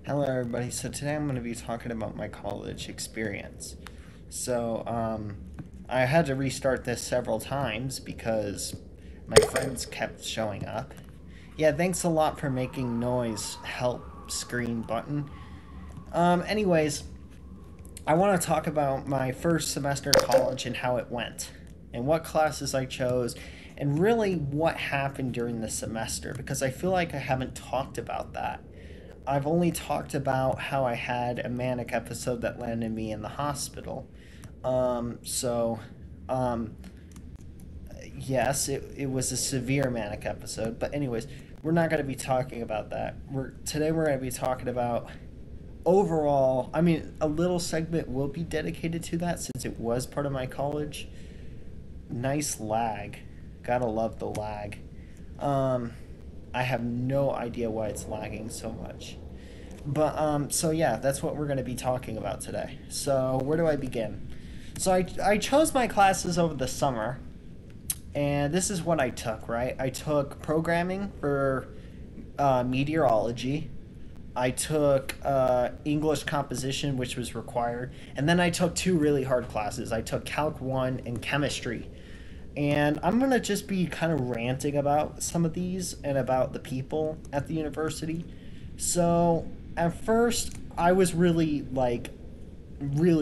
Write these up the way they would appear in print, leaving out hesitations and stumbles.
Hello, everybody. So today I'm going to be talking about my college experience. So, I had to restart this several times because my friends kept showing up. Yeah, thanks a lot for making noise help screen button. Anyways, I want to talk about my first semester of college and how it went, and what classes I chose, and really what happened during the semester because I feel like I haven't talked about that. I've only talked about how I had a manic episode that landed me in the hospital. Um, so, um, yes, it was a severe manic episode. But anyways, we're not going to be talking about that. We're going to be talking about overall. I mean, a little segment will be dedicated to that since it was part of my college. Nice lag. Gotta love the lag. Um, I have no idea why it's lagging so much. So yeah, that's what we're going to be talking about today. So where do I begin? So I chose my classes over the summer, and this is what I took. Right, I took programming for meteorology. I took English composition, which was required, and then I took two really hard classes. I took Calc 1 and chemistry. And I'm going to just be kind of ranting about some of these and about the people at the university. So, at first, I was really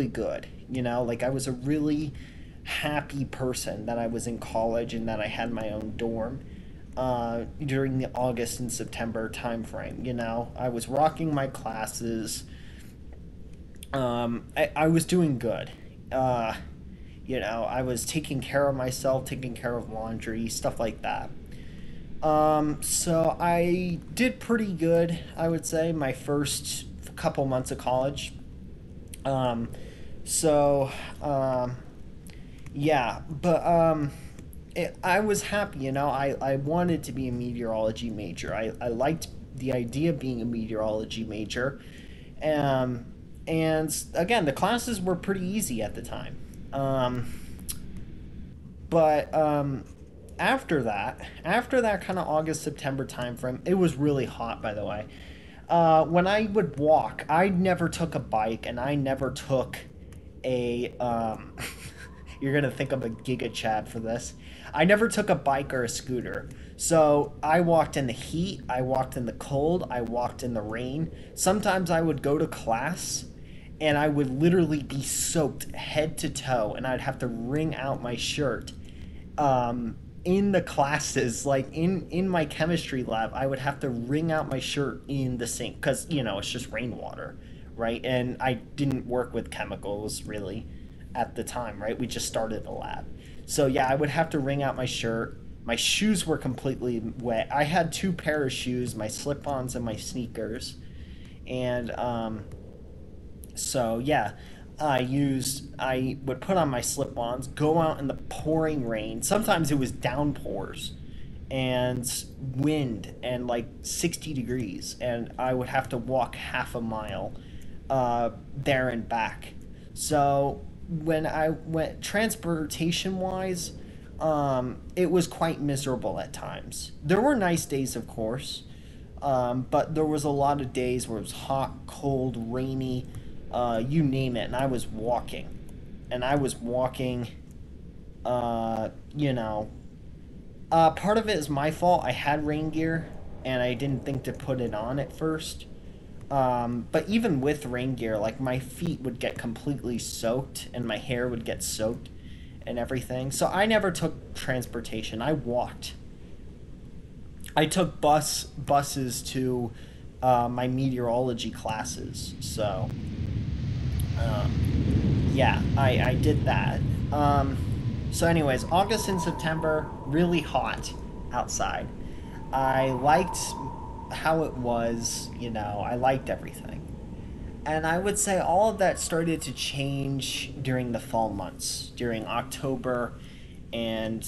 good. Like I was a really happy person that I was in college and that I had my own dorm during the August and September timeframe. I was rocking my classes. I was doing good. I was taking care of myself, taking care of laundry, stuff like that. So I did pretty good, I would say, my first couple months of college. Um, so, um, yeah, but I was happy, I wanted to be a meteorology major. I liked the idea of being a meteorology major. Um, and again, the classes were pretty easy at the time. Um, but after that kind of August September timeframe, it was really hot. By the way, when I would walk, I never took a bike, and I never took a. You're gonna think I'm a giga chad for this. I never took a bike or a scooter. So I walked in the heat, I walked in the cold, I walked in the rain. Sometimes I would go to class and I would literally be soaked head to toe, and I'd have to wring out my shirt in the classes. Like in my chemistry lab, I would have to wring out my shirt in the sink because it's just rainwater, right? And I didn't work with chemicals really at the time, right? We just started the lab. So yeah, I would have to wring out my shirt. My shoes were completely wet. I had two pair of shoes, my slip-ons and my sneakers. And so yeah, I would put on my slip-ons, go out in the pouring rain. Sometimes it was downpours and wind and like 60 degrees, and I would have to walk half a mile there and back. So when I went transportation wise, it was quite miserable at times. There were nice days, of course, but there was a lot of days where it was hot, cold, rainy, you name it, and I was walking. And I was walking, uh, you know. Part of it is my fault. I had rain gear, and I didn't think to put it on at first. But even with rain gear, like my feet would get completely soaked, and my hair would get soaked, and everything. So I never took transportation. I walked. I took buses to my meteorology classes. So yeah, I did that. So, anyways, August and September, really hot outside. I liked how it was, I liked everything. And I would say all of that started to change during the fall months, during October, and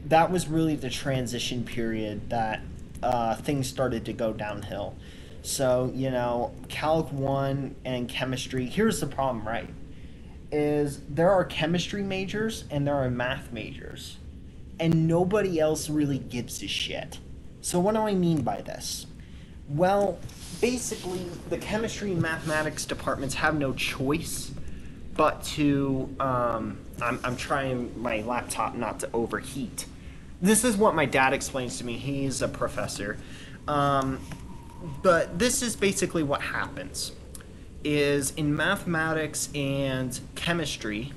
that was really the transition period that things started to go downhill. So, Calc 1 and chemistry, here's the problem, right? Is there are chemistry majors and there are math majors, and nobody else really gives a shit. So, what do I mean by this? Well, basically, the chemistry and mathematics departments have no choice but to. I'm trying my laptop not to overheat. This is what my dad explains to me. He's a professor. Um, but this is basically what happens is in mathematics and chemistry,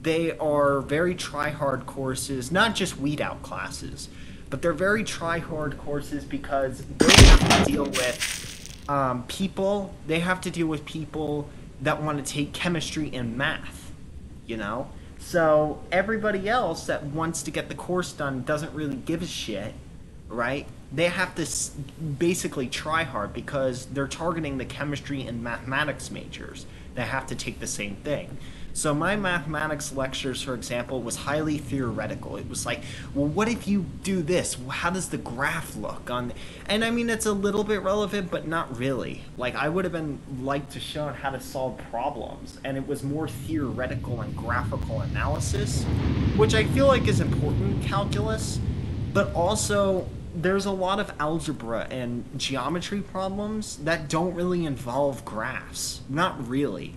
they are very try hard courses, not just weed out classes, but they're very try hard courses because they have to deal with people. They have to deal with people that want to take chemistry and math, you know? So everybody else that wants to get the course done doesn't really give a shit, right? They have to basically try hard because they're targeting the chemistry and mathematics majors that have to take the same thing. So my mathematics lectures, for example, was highly theoretical. It was like, well, what if you do this? How does the graph look on? And I mean, it's a little bit relevant, but not really. Like I would have been like to show how to solve problems, and it was more theoretical and graphical analysis, which I feel like is important in calculus, but also there's a lot of algebra and geometry problems that don't really involve graphs. Not really,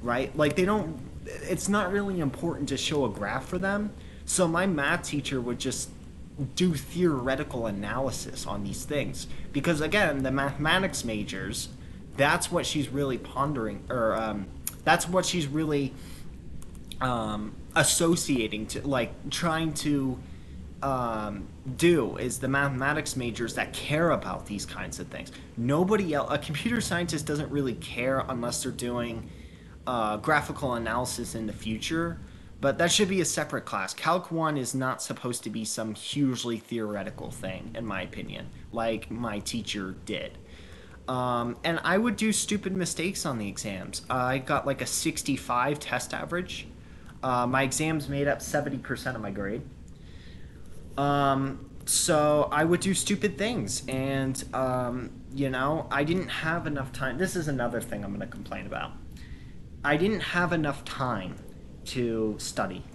right? Like they don't, it's not really important to show a graph for them. So my math teacher would just do theoretical analysis on these things because again, the mathematics majors, that's what she's really pondering, or that's what she's really associating to, like trying to do is the mathematics majors that care about these kinds of things. Nobody else, a computer scientist doesn't really care unless they're doing graphical analysis in the future, but that should be a separate class. Calc 1 is not supposed to be some hugely theoretical thing, in my opinion, like my teacher did. And I would do stupid mistakes on the exams. I got like a 65 test average. My exams made up 70% of my grade. So I would do stupid things, and I didn't have enough time. This is another thing I'm going to complain about. I didn't have enough time to study.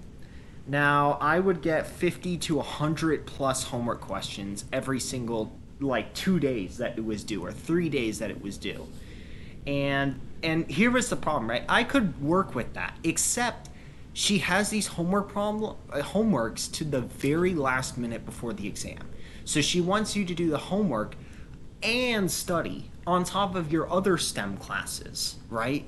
Now, I would get 50 to 100 plus homework questions every single, like, 2 days that it was due, or 3 days that it was due. And here was the problem, right? I could work with that, except she has these homeworks to the very last minute before the exam. So she wants you to do the homework and study on top of your other STEM classes, right?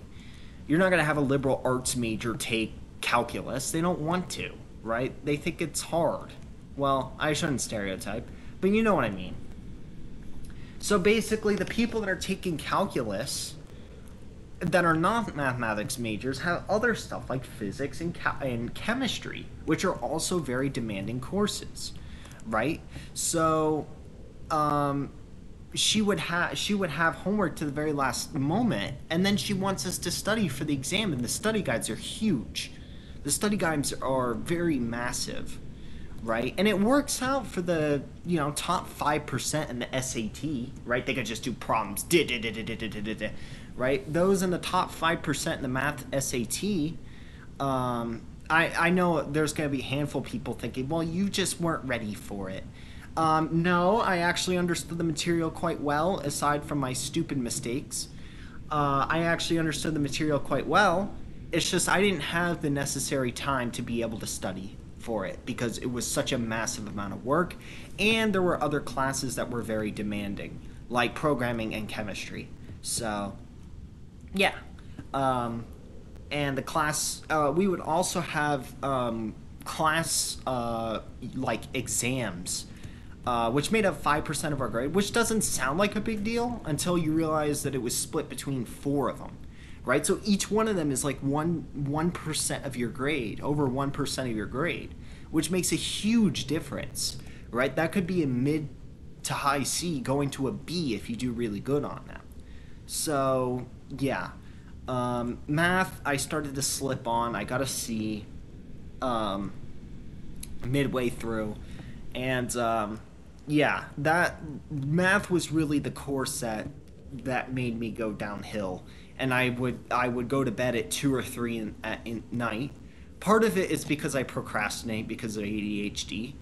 You're not going to have a liberal arts major take calculus. They don't want to, right? They think it's hard. Well, I shouldn't stereotype, but you know what I mean. So basically, the people that are taking calculus that are not mathematics majors have other stuff like physics and chemistry, which are also very demanding courses, right? So, she would have homework to the very last moment, and then she wants us to study for the exam, and the study guides are huge. The study guides are very massive, right? And it works out for the top 5% in the SAT, right? They could just do problems, right? Those in the top 5% in the math SAT, I know there's going to be a handful of people thinking, well, you just weren't ready for it. No, I actually understood the material quite well, aside from my stupid mistakes. I actually understood the material quite well. It's just I didn't have the necessary time to be able to study for it because it was such a massive amount of work, and there were other classes that were very demanding, like programming and chemistry. So, yeah. And the class, we would also have class like exams, which made up 5% of our grade, which doesn't sound like a big deal until you realize that it was split between 4 of them, right? So each one of them is like 1% of your grade, over 1% of your grade, which makes a huge difference, right? That could be a mid to high C going to a B if you do really good on them. So, yeah. Math, I started to slip on. I got a C midway through. And, yeah, that math was really the course that made me go downhill. And I would go to bed at 2 or 3 in night. Part of it is because I procrastinate because of ADHD.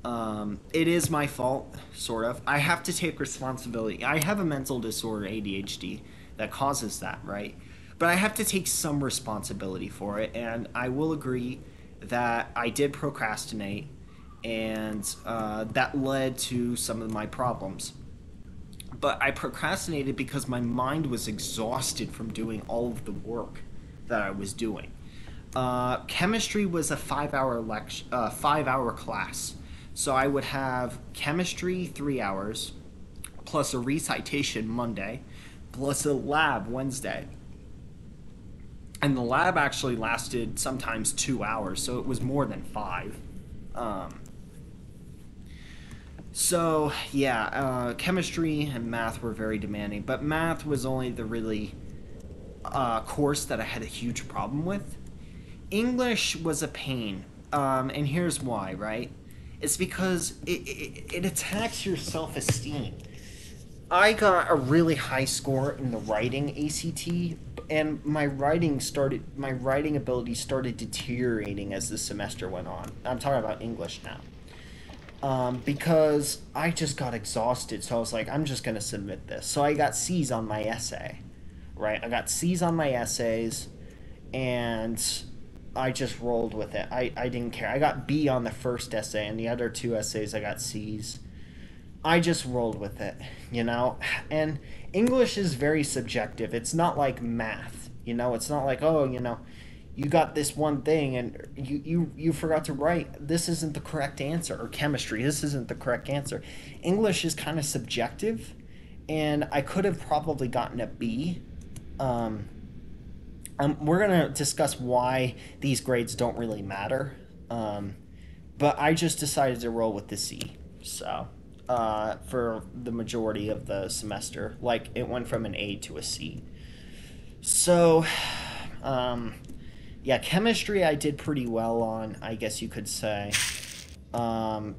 It is my fault, sort of. I have to take responsibility. I have a mental disorder, ADHD, that causes that, right? But I have to take some responsibility for it, and I will agree that I did procrastinate, and that led to some of my problems. But I procrastinated because my mind was exhausted from doing all of the work that I was doing. Chemistry was a 5 hour 5 hour class, so I would have chemistry 3 hours, plus a recitation Monday, plus a lab Wednesday, and the lab actually lasted sometimes 2 hours, so it was more than five. Um, so yeah, chemistry and math were very demanding, but math was only the really course that I had a huge problem with. English was a pain, and here's why, right? It's because it attacks your self esteem. I got a really high score in the writing ACT, and my writing ability started deteriorating as the semester went on. I'm talking about English now. Because I just got exhausted, so I was like, I'm just gonna submit this. So I got C's on my essay, right? I got C's on my essays, and I just rolled with it. I didn't care. I got B on the first essay, and the other two essays I got C's. I just rolled with it, you know? And English is very subjective. It's not like math, you know? It's not like, oh, you got this one thing and you forgot to write. This isn't the correct answer. Or chemistry, this isn't the correct answer. English is kind of subjective, and I could have probably gotten a B. Um, we're going to discuss why these grades don't really matter. But I just decided to roll with the C. So, for the majority of the semester, like it went from an A to a C. So, um, yeah, chemistry I did pretty well on, I guess you could say. Um,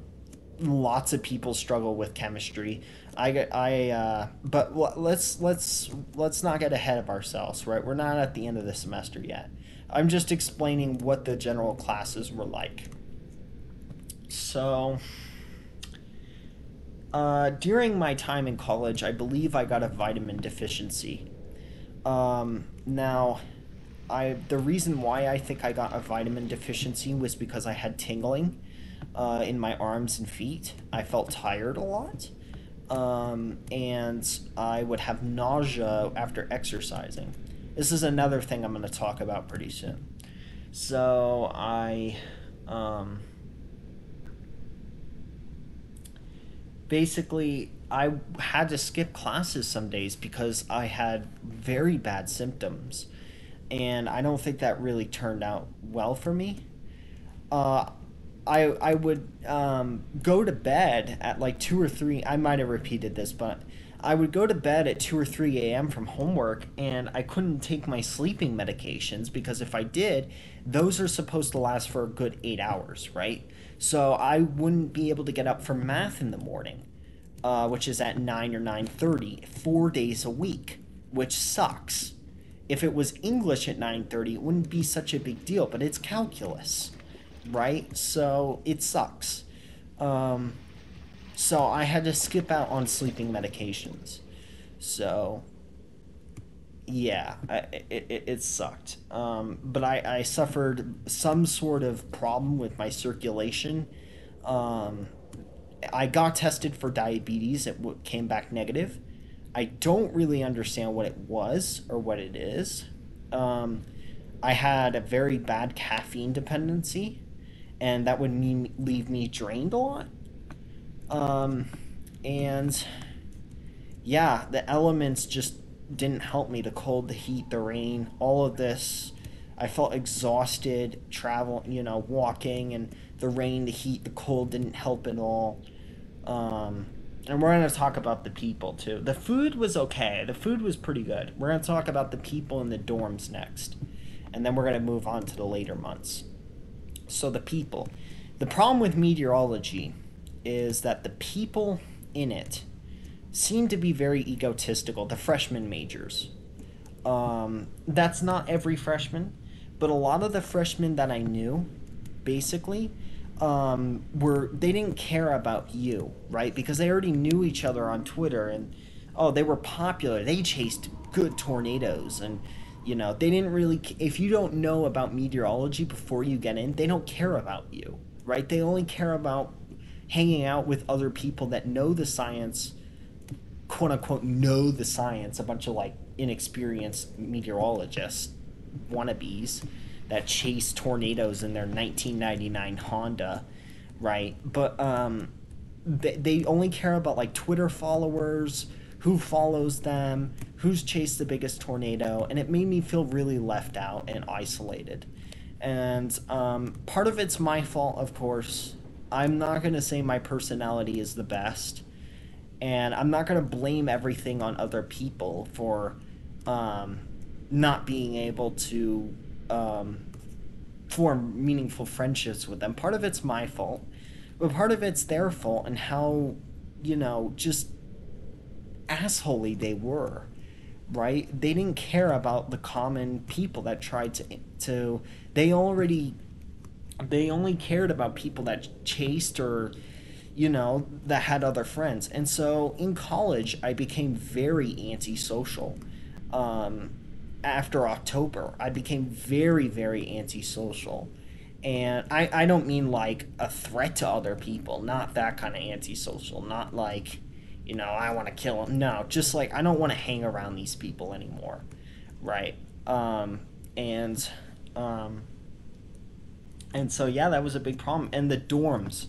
Lots of people struggle with chemistry. But let's not get ahead of ourselves, right? We're not at the end of the semester yet. I'm just explaining what the general classes were like. So, during my time in college, I believe I got a vitamin deficiency. Now, the reason why I think I got a vitamin deficiency was because I had tingling in my arms and feet. I felt tired a lot, and I would have nausea after exercising. This is another thing I'm going to talk about pretty soon. So um, basically, I had to skip classes some days because I had very bad symptoms, and I don't think that really turned out well for me. Uh, I would go to bed at like 2 or 3. I might have repeated this, but I would go to bed at 2 or 3 a.m. from homework, and I couldn't take my sleeping medications because if I did, those are supposed to last for a good 8 hours, right? So I wouldn't be able to get up for math in the morning, which is at 9 or 9:30, 4 days a week, which sucks. If it was English at 9:30, it wouldn't be such a big deal, but it's calculus, right? So it sucks. Um, so I had to skip out on sleeping medications. So yeah, it sucked. But I suffered some sort of problem with my circulation. Um, I got tested for diabetes. It came back negative. I don't really understand what it was or what it is. Um, I had a very bad caffeine dependency, and that would mean leave me drained a lot. Um, and yeah, the elements just didn't help me. The cold, the heat, the rain, all of this. I felt exhausted walking, and the rain, the heat, the cold didn't help at all. Um, and we're going to talk about the people too. The food was okay. The food was pretty good. We're going to talk about the people in the dorms next. And then we're going to move on to the later months. So, the people. The problem with meteorology is that the people in it seem to be very egotistical, the freshman majors. That's not every freshman, but a lot of the freshmen that I knew, basically, were they didn't care about you, right? Because they already knew each other on Twitter, and oh, they were popular. They chased good tornadoes, and they didn't really. If you don't know about meteorology before you get in, they don't care about you, right? They only care about hanging out with other people that know the science, quote unquote, know the science. A bunch of like inexperienced meteorologists, wannabes that chase tornadoes in their 1999 Honda, right? But they only care about like Twitter followers, who follows them, who's chased the biggest tornado, and it made me feel really left out and isolated. And part of it's my fault, of course. I'm not going to say my personality is the best, and I'm not going to blame everything on other people for um, not being able to um, form meaningful friendships with them. Part of it's my fault, but part of it's their fault and how, just assholey they were, right? They didn't care about the common people that tried to they already they only cared about people that chased or that had other friends. And so in college I became very antisocial. um After October I became very, very antisocial. And I don't mean like a threat to other people, not that kind of antisocial, not like, I want to kill them. No, just like I don't want to hang around these people anymore, right? And um, and so yeah, that was a big problem. And the dorms,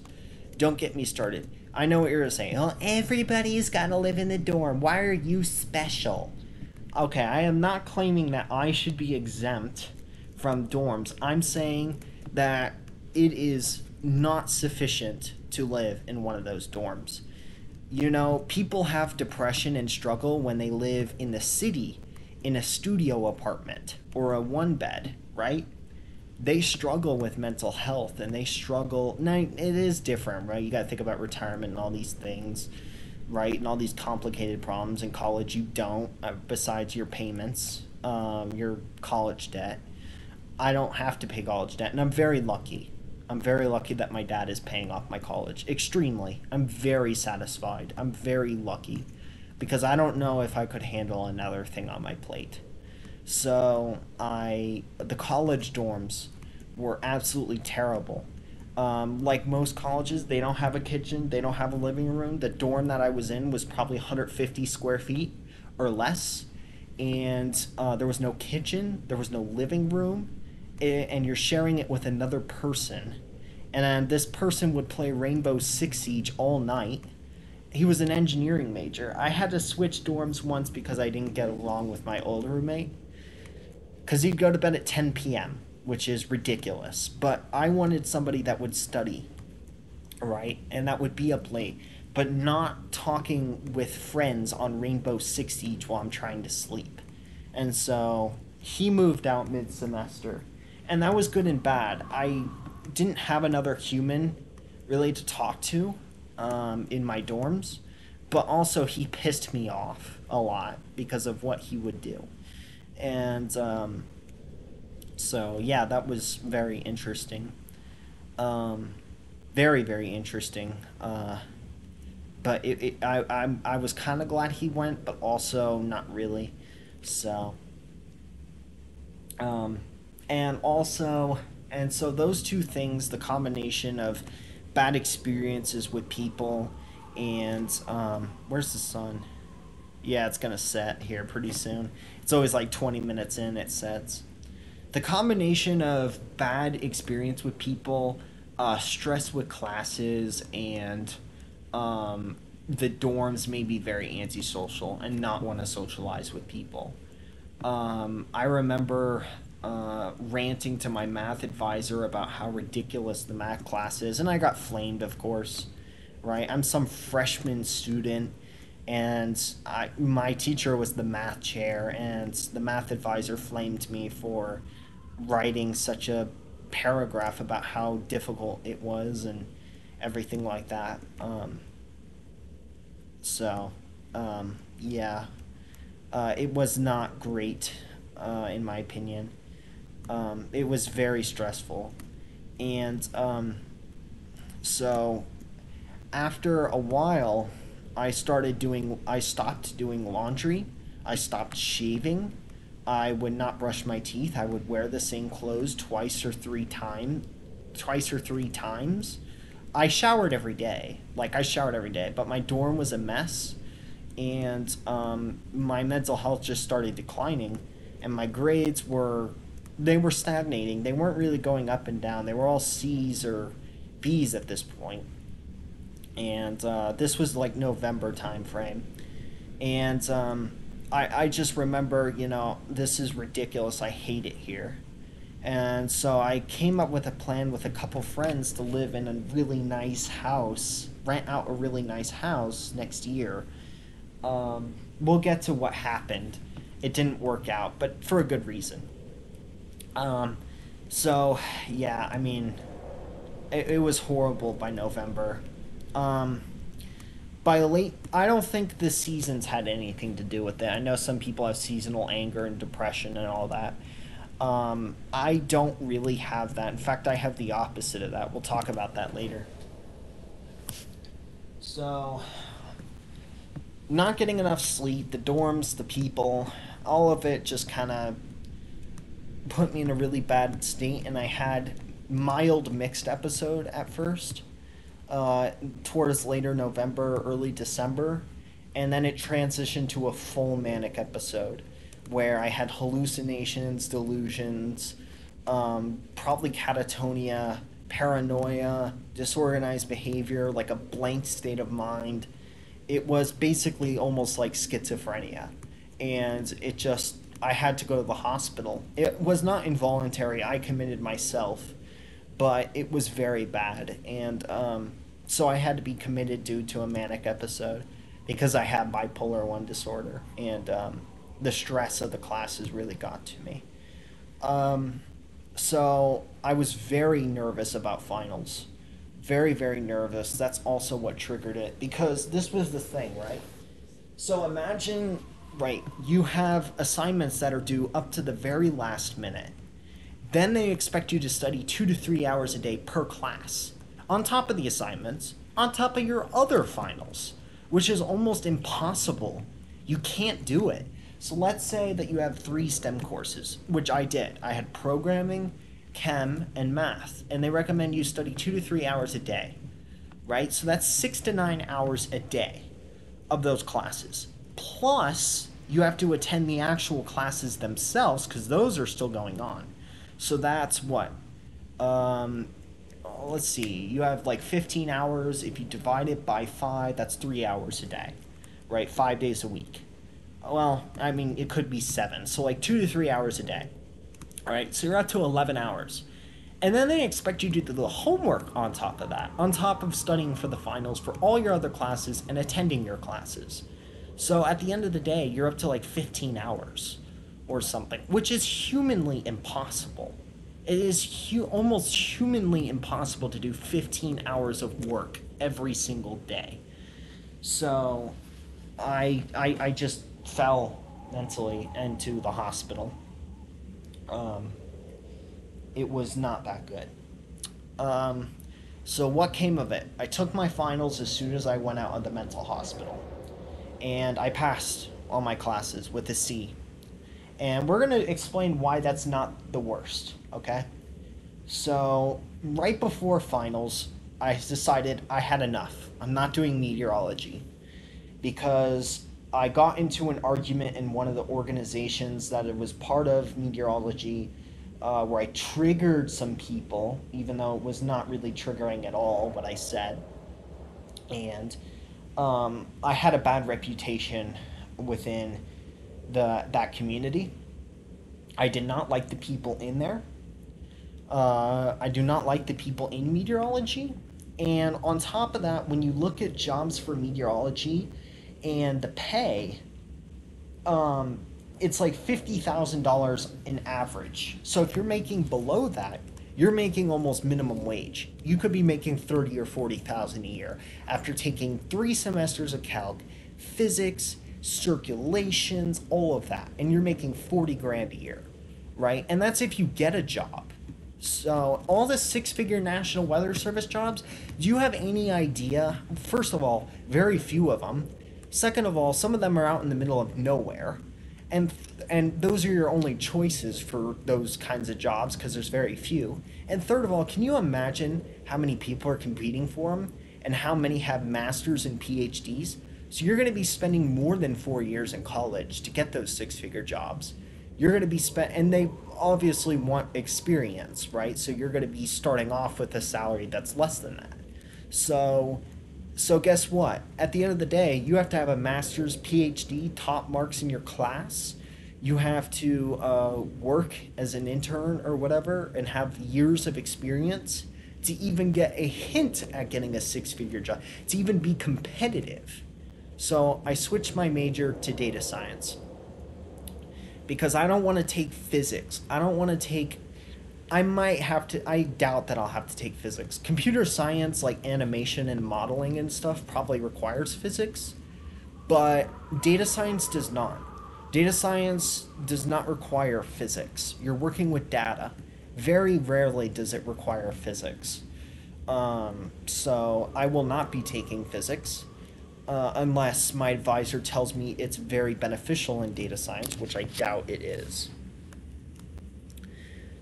don't get me started. I know what you're saying. Oh, everybody's got to live in the dorm. Why are you special? Okay, I am not claiming that I should be exempt from dorms. I'm saying that it is not sufficient to live in one of those dorms. People have depression and struggle when they live in the city in a studio apartment or a one bed, right? They struggle with mental health and they struggle. Now, it is different, right? You got to think about retirement and all these things, right? And all these complicated problems. In college, you don't, besides your payments, your college debt. I don't have to pay college debt, and I'm very lucky. I'm very lucky that my dad is paying off my college. Extremely. I'm very satisfied. I'm very lucky because I don't know if I could handle another thing on my plate. So, the college dorms were absolutely terrible. Like most colleges, they don't have a kitchen, they don't have a living room. The dorm that I was in was probably 150 square feet or less, and there was no kitchen, there was no living room, and you're sharing it with another person. And then this person would play Rainbow Six Siege all night. He was an engineering major. I had to switch dorms once because I didn't get along with my old roommate. Because he'd go to bed at 10 p.m., which is ridiculous. But I wanted somebody that would study, right? And that would be up late, but not talking with friends on Rainbow Six Siege while I'm trying to sleep. And so he moved out mid semester. And that was good and bad. I didn't have another human really to talk to in my dorms, but also he pissed me off a lot because of what he would do. And so, yeah, that was very interesting. Um, Very, very interesting. I was kind of glad he went, but also not really. So, um, and also, and so those two things, the combination of bad experiences with people and where's the sun? Yeah, it's gonna set here pretty soon. It's always like 20 minutes in it sets. The combination of bad experience with people, stress with classes, and the dorms made me very antisocial and not want to socialize with people. I remember ranting to my math advisor about how ridiculous the math class is, and I got flamed, of course. Right? I'm some freshman student, and my teacher was the math chair, and the math advisor flamed me for writing such a paragraph about how difficult it was and everything like that. So, yeah, it was not great, in my opinion. It was very stressful, and So after a while, I stopped doing laundry. I stopped shaving. I would not brush my teeth. I would wear the same clothes twice or three times. I showered every day. Like I showered every day, but my dorm was a mess, and my mental health just started declining, and my grades were they were stagnating. They weren't really going up and down. They were all C's or B's at this point. And this was like November time frame. And I just remember, this is ridiculous. I hate it here. And so I came up with a plan with a couple friends to live in a really nice house, rent out a really nice house next year. We'll get to what happened. It didn't work out, but for a good reason. Um, so, yeah, I mean, it was horrible by November. Um, by late, I don't think the seasons had anything to do with it. I know some people have seasonal anger and depression and all that. I don't really have that. In fact, I have the opposite of that. We'll talk about that later. So, not getting enough sleep, the dorms, the people, all of it just kind of put me in a really bad state, and I had mild mixed episode at first, uh, towards later November, early December, and then it transitioned to a full manic episode where I had hallucinations, delusions, probably catatonia, paranoia, disorganized behavior, like a blank state of mind. It was basically almost like schizophrenia. And I had to go to the hospital. It was not involuntary, I committed myself, but it was very bad. And so I had to be committed due to a manic episode because I have bipolar 1 disorder. And the stress of the classes really got to me. Um, so I was very nervous about finals. Very, very nervous. That's also what triggered it because this was the thing, right? So imagine, right, you have assignments that are due up to the very last minute. Then they expect you to study 2 to 3 hours a day per class, on top of the assignments, on top of your other finals, which is almost impossible. You can't do it. So let's say that you have 3 STEM courses, which I did. I had programming, chem, and math, and they recommend you study 2 to 3 hours a day, right? So that's 6 to 9 hours a day of those classes. Plus, you have to attend the actual classes themselves because those are still going on. So that's what? Um, let's see. You have like 15 hours. If you divide it by 5, that's 3 hours a day, right? 5 days a week. Well, I mean, it could be 7. So like 2 to 3 hours a day. All right. So you're up to 11 hours. And then they expect you to do the homework on top of that, on top of studying for the finals for all your other classes and attending your classes. So at the end of the day, you're up to like 15 hours or something, which is humanly impossible. It is almost humanly impossible to do 15 hours of work every single day. So I just fell mentally into the hospital. Um, it was not that good. Um, so what came of it? I took my finals as soon as I went out of the mental hospital, and I passed all my classes with a C. And we're gonna explain why that's not the worst. Okay? So right before finals, I decided I had enough. I'm not doing meteorology because I got into an argument in one of the organizations that it was part of meteorology, where I triggered some people, even though it was not really triggering at all what I said. And I had a bad reputation within that community. I did not like the people in there. I do not like the people in meteorology. And on top of that, when you look at jobs for meteorology and the pay, um, it's like $50,000 in average. So if you're making below that, you're making almost minimum wage. You could be making 30 or 40,000 a year after taking 3 semesters of calc, physics, circulations, all of that, and you're making 40 grand a year, right? And that's if you get a job. So, all the six-figure National Weather Service jobs, do you have any idea? First of all, very few of them. Second of all, some of them are out in the middle of nowhere. And and those are your only choices for those kinds of jobs because there's very few. And third of all, can you imagine how many people are competing for them and how many have masters and PhDs? So you're going to be spending more than 4 years in college to get those six-figure jobs. You're going to be and they obviously want experience, right? So you're going to be starting off with a salary that's less than that. So so guess what? At the end of the day, you have to have a master's, PhD, top marks in your class. You have to work as an intern or whatever and have years of experience to even get a hint at getting a six-figure job, to even be competitive. So I switched my major to data science because I don't want to take physics. I don't want to take I might have to, I doubt that I'll have to take physics. Computer science, like animation and modeling and stuff, probably requires physics, but data science does not. Data science does not require physics. You're working with data. Very rarely does it require physics. So I will not be taking physics unless my advisor tells me it's very beneficial in data science, which I doubt it is.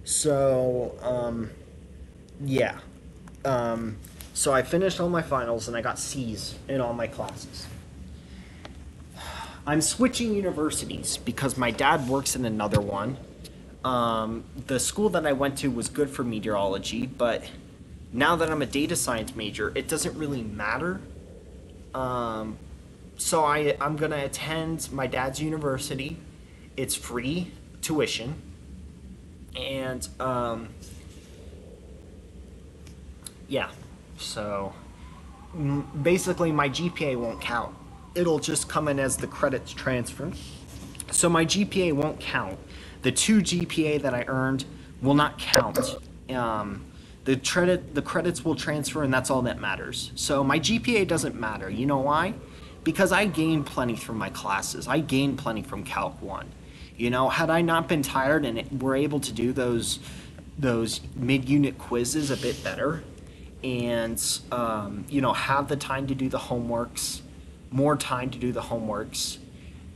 So, yeah. So I finished all my finals and I got C's in all my classes. I'm switching universities because my dad works in another one. The school that I went to was good for meteorology, but now that I'm a data science major, it doesn't really matter. So I'm going to attend my dad's university. It's free tuition. And yeah, so basically my GPA won't count. It'll just come in as the credits transfer. So my GPA won't count. The 2 GPA that I earned will not count. The credits will transfer, and that's all that matters. So my GPA doesn't matter. You know why? Because I gained plenty from my classes. I gained plenty from Calc 1. You know, had I not been tired and were able to do those mid-unit quizzes a bit better, and you know, have the time to do the homeworks, more time to do the homeworks,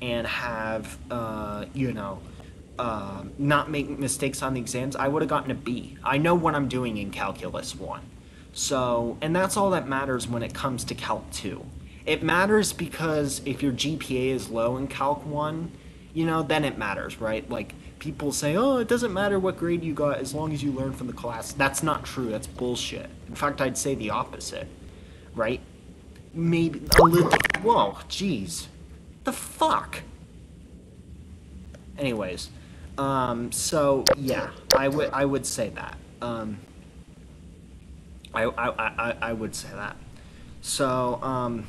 and have you know, not make mistakes on the exams, I would have gotten a B. I know what I'm doing in Calculus 1. So, and that's all that matters when it comes to Calc 2. It matters because if your GPA is low in Calc 1, you know, then it matters, right? Like, people say, oh, it doesn't matter what grade you got as long as you learn from the class. That's not true. That's bullshit. In fact, I'd say the opposite, right? Maybe a little... Whoa, jeez. The fuck? Anyways, so, yeah, I would say that. I would say that. So,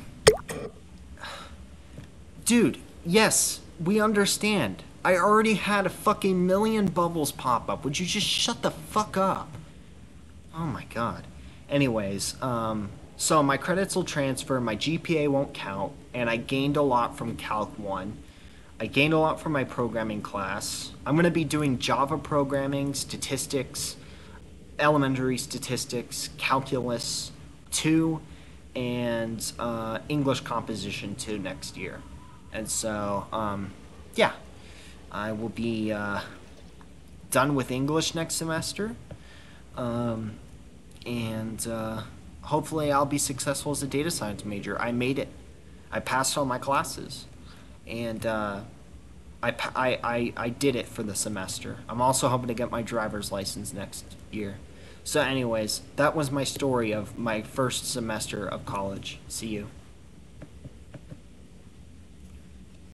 dude, yes, we understand. I already had a fucking million bubbles pop up. Would you just shut the fuck up? Oh my god. Anyways, so my credits will transfer, my GPA won't count, and I gained a lot from Calc 1. I gained a lot from my programming class. I'm going to be doing Java programming, statistics, elementary statistics, calculus 2, and English composition 2 next year. And so, yeah, I will be done with English next semester, and hopefully I'll be successful as a data science major. I made it. I passed all my classes, and I did it for the semester. I'm also hoping to get my driver's license next year. So anyways, that was my story of my first semester of college. See you.